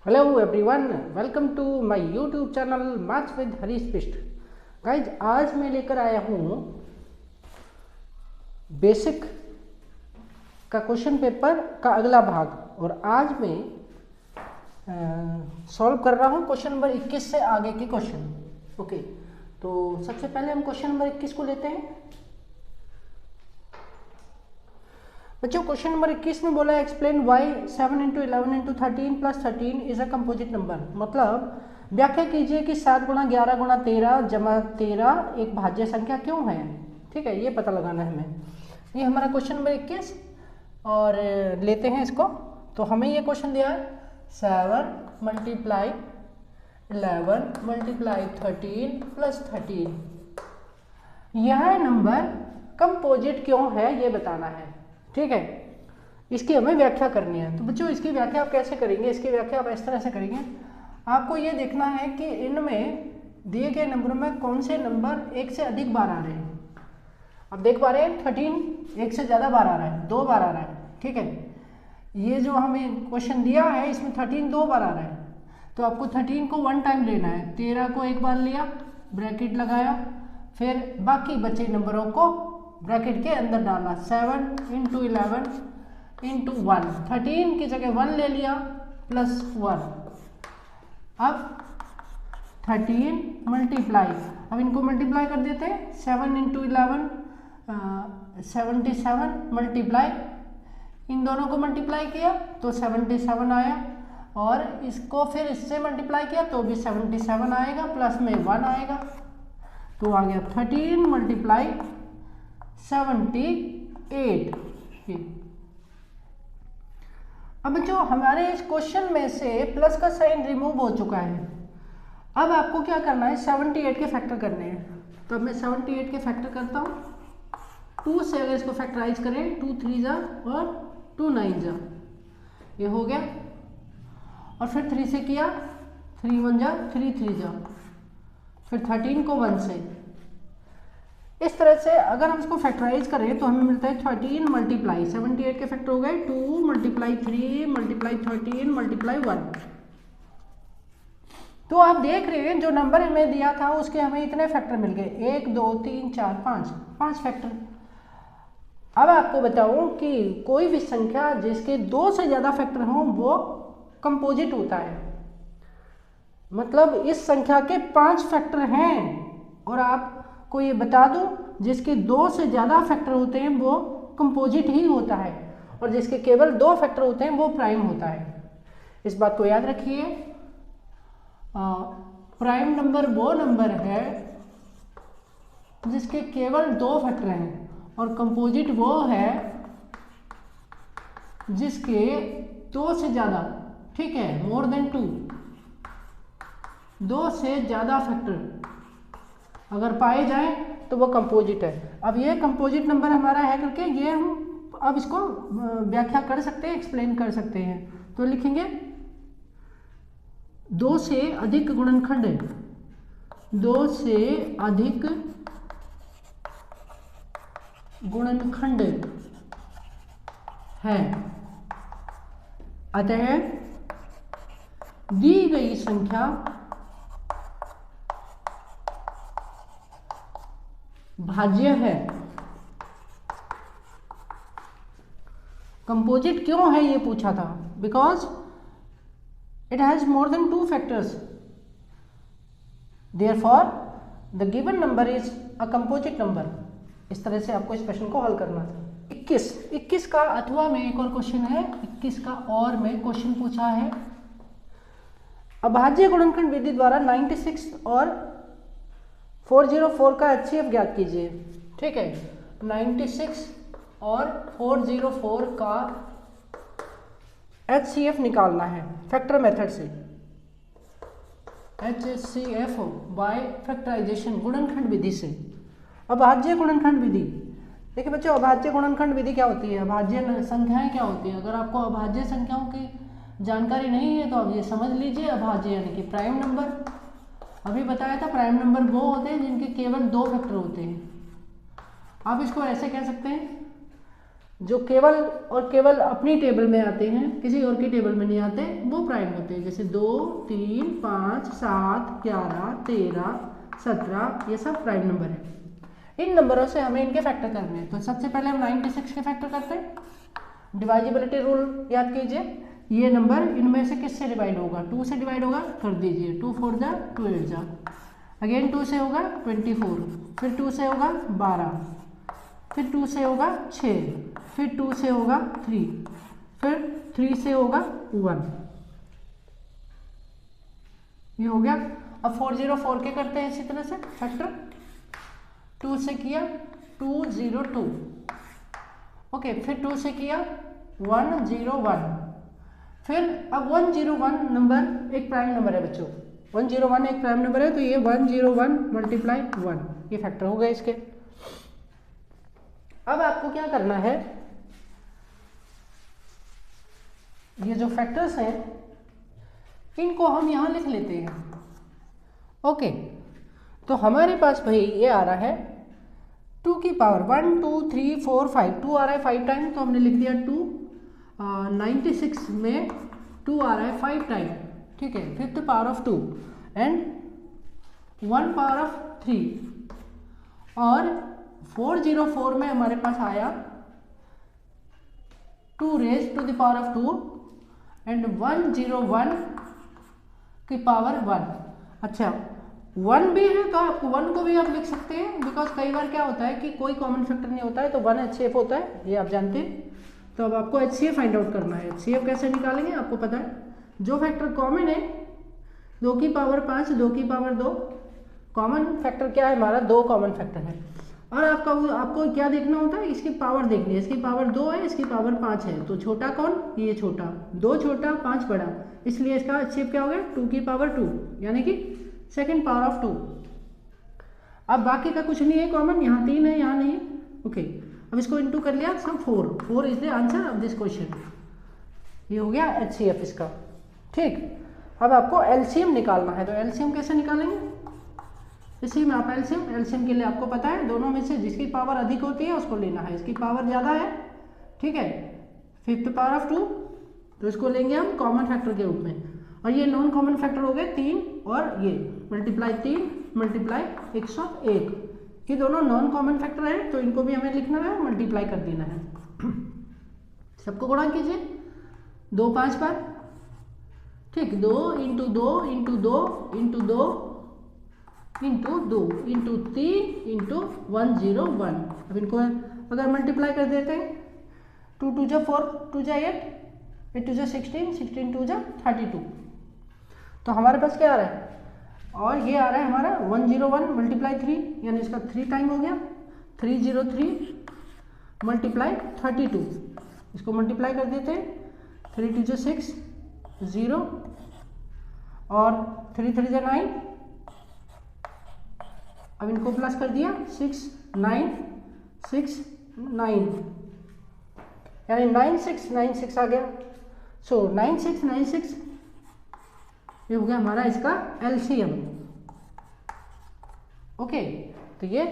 Hello everyone, welcome to my YouTube channel maths with Harish Bisht. Guys, आज मैं लेकर आया हूँ बेसिक का क्वेश्चन पेपर का अगला भाग। और आज मैं सॉल्व कर रहा हूँ क्वेश्चन नंबर 21 से आगे के क्वेश्चन। ओके, तो सबसे पहले हम क्वेश्चन नंबर 21 को लेते हैं। बच्चों, क्वेश्चन नंबर 21 में बोला है explain why 7 × 11 × 13 + 13 is a composite number. मतलब व्याख्या कीजिए कि 7 × 11 × 13 + 13 एक भाज्य संख्या क्यों है। ठीक है, ये पता लगाना है हमें। ये हमारा क्वेश्चन नंबर 21 और लेते हैं इसको। तो हमें ये क्वेश्चन दिया है 7 × 11 × 13 + 13 यह नंबर कंपोजिट क्यों है ये बताना है। ठीक है, इसकी हमें व्याख्या करनी है। तो बच्चों, इसकी व्याख्या आप कैसे करेंगे? इसकी व्याख्या आप इस तरह से करेंगे। आपको ये देखना है कि इनमें दिए गए नंबरों में कौन से नंबर एक से अधिक बार आ रहे हैं। आप देख पा रहे हैं 13 एक से ज़्यादा बार आ रहा है, 2 बार आ रहा है। ठीक है, ये जो हमें क्वेश्चन दिया है इसमें 13 2 बार आ रहा है। तो आपको 13 को 1 टाइम लेना है, 13 को एक बार लिया, ब्रैकेट लगाया, फिर बाकी बचे नंबरों को ब्रैकेट के अंदर डाला। 7 × 11 × 1, 13 की जगह 1 ले लिया +1। अब 13 मल्टीप्लाई, अब इनको मल्टीप्लाई कर देते हैं। 7 × 11 77 मल्टीप्लाई, इन दोनों को मल्टीप्लाई किया तो 77 आया, और इसको फिर इससे मल्टीप्लाई किया तो भी 77 आएगा, प्लस में 1 आएगा, तो आ गया 13 मल्टीप्लाई 78। अब जो हमारे इस क्वेश्चन में से प्लस का साइन रिमूव हो चुका है, अब आपको क्या करना है, 78 के फैक्टर करने हैं। तो अब मैं 78 के फैक्टर करता हूँ। 2 से अगर इसको फैक्टराइज करें, 2 3 जा और 2 9 जा, ये हो गया। और फिर 3 से किया, 3 1 जा, 3 3 जा, फिर 13 को 1 से। इस तरह से अगर हम इसको फैक्टराइज करें तो हमें मिलता है 13 मल्टीप्लाई 78 के फैक्टर हो गए 2 मल्टीप्लाई 3 मल्टीप्लाई 13 मल्टीप्लाई 1। तो आप देख रहे हैं जो नंबर हमें दिया था उसके हमें इतने फैक्टर मिल गए, 1 2 3 4 5 फैक्टर। अब आपको बताऊं कि कोई भी संख्या जिसके 2 से ज़्यादा फैक्टर हों वो कंपोजिट होता है। मतलब इस संख्या के 5 फैक्टर हैं और आपको ये बता दूं जिसके 2 से ज़्यादा फैक्टर होते हैं वो कंपोजिट ही होता है, और जिसके केवल 2 फैक्टर होते हैं वो प्राइम होता है। इस बात को याद रखिए। प्राइम नंबर वो नंबर है जिसके केवल 2 फैक्टर हैं, और कंपोजिट वो है जिसके 2 से ज़्यादा, ठीक है, मोर देन 2 से ज़्यादा फैक्टर अगर पाए जाएं तो वो कंपोजिट है। अब ये कंपोजिट नंबर हमारा है करके ये हम अब इसको व्याख्या कर सकते हैं, एक्सप्लेन कर सकते हैं। तो लिखेंगे 2 से अधिक गुणनखंड, 2 से अधिक गुणनखंड है, अतः दी गई संख्या भाज्य है। कंपोजिट क्यों है ये पूछा था, because it has more than 2 factors, therefore the given number is a composite number. इस तरह से आपको इस प्रश्न को हल करना था। 21 का अथवा में एक और क्वेश्चन है। 21 का और में क्वेश्चन पूछा है अभाज्य गुणनखंड विधि द्वारा 96 और 404 का HCF ज्ञात कीजिए। ठीक है, 96 और 404 का HCF निकालना है फैक्टर मेथड से। HCF बाय फैक्टराइजेशन, गुणनखंड विधि से। अभाज्य गुणनखंड विधि, देखिए बच्चों, अभाज्य गुणनखंड विधि क्या होती है, अभाज्य संख्याएं क्या होती है। अगर आपको अभाज्य संख्याओं की जानकारी नहीं है तो आप ये समझ लीजिए, अभाज्य यानी कि प्राइम नंबर। अभी बताया था प्राइम नंबर वो होते हैं जिनके केवल 2 फैक्टर होते हैं। आप इसको ऐसे कह सकते हैं जो केवल और केवल अपनी टेबल में आते हैं, किसी और की टेबल में नहीं आते, वो प्राइम होते हैं। जैसे 2, 3, 5, 7, 11, 13, 17 ये सब प्राइम नंबर है। इन नंबरों से हमें इनके फैक्टर करने हैं। तो सबसे पहले हम 96 के फैक्टर करते हैं। डिवाइजिबिलिटी रूल याद कीजिए, ये नंबर इनमें से किससे डिवाइड होगा, 2 से डिवाइड होगा, कर दीजिए। 2 4 जा 2 8 जा, अगेन 2 से होगा 24, फिर 2 से होगा 12, फिर 2 से होगा 6, फिर 2 से होगा 3, फिर 3 से होगा 1। ये हो गया। अब 404 के करते हैं इसी तरह से फैक्टर। 2 से किया 202, ओके, फिर 2 से किया 101, फिर अब 101 नंबर एक प्राइम नंबर है बच्चों, 101 एक प्राइम नंबर है, तो ये 101 मल्टीप्लाई 1, ये फैक्टर हो गए इसके। अब आपको क्या करना है, ये जो फैक्टर्स हैं इनको हम यहां लिख लेते हैं। ओके, तो हमारे पास भाई ये आ रहा है 2 की पावर 1 2 3 4 5, 2 आ रहा है 5 टाइम, तो हमने लिख दिया 2। 96 में 2 आ रहा है 5 टाइम, ठीक है, 5th power of 2 and 1 power of 3, और 404 में हमारे पास आया 2 raise to the power of 2 and 101 की पावर 1। अच्छा, 1 भी है तो आप 1 को भी आप लिख सकते हैं, बिकॉज कई बार क्या होता है कि कोई कॉमन फैक्टर नहीं होता है, तो 1 HCF होता है, ये आप जानते हैं। तो अब आपको HCF फाइंड आउट करना है। HCF कैसे निकालेंगे आपको पता है, जो फैक्टर कॉमन है 2 की पावर 5, 2 की पावर 2, कॉमन फैक्टर क्या है हमारा, 2 कॉमन फैक्टर है। और आपको क्या देखना होता है, इसकी पावर देखनी है। इसकी पावर 2 है, इसकी पावर 5 है, तो छोटा कौन, ये छोटा, 2 छोटा 5 बड़ा, इसलिए इसका HCF क्या हो गया 2 की पावर 2, यानी कि सेकेंड पावर ऑफ 2। अब बाकी का कुछ नहीं है कॉमन, यहाँ 3 है, यहाँ नहीं है, ओके। अब इसको इनटू कर लिया, सब 4 is the answer of this question. ये हो गया HCF इसका, ठीक। अब आपको LCM निकालना है, तो LCM कैसे निकालेंगे, इसी में आप LCM के लिए आपको पता है दोनों में से जिसकी पावर अधिक होती है उसको लेना है। इसकी पावर ज़्यादा है, ठीक है, 5th पावर ऑफ 2, तो इसको लेंगे हम कॉमन फैक्टर के रूप में। और ये नॉन कॉमन फैक्टर हो गए 3, और ये मल्टीप्लाई 3 मल्टीप्लाई 101, ये दोनों नॉन कॉमन फैक्टर है, तो इनको भी हमें लिखना है, मल्टीप्लाई कर देना है। सबको गुणा कीजिए 2 5 बार, ठीक, 2 into 2 into 2 into 2 into 2 into 3 into 101। अब इनको अगर मल्टीप्लाई कर देते हैं, 2 2 जा 4, 2 जा 8, 8 2 जा 16, 16 2 जा 32, तो हमारे पास क्या आ रहा है, और ये आ रहा है हमारा 101 मल्टीप्लाई 3, यानी इसका 3 टाइम हो गया, 303 मल्टीप्लाई 32, इसको मल्टीप्लाई कर देते हैं, 3 2 जा 6 0, और 3 3 जा 9, अब इनको प्लस कर दिया 6 9 6 9, यानी 9696 आ गया। सो 9696 ये हो गया हमारा इसका LCM, ओके। तो ये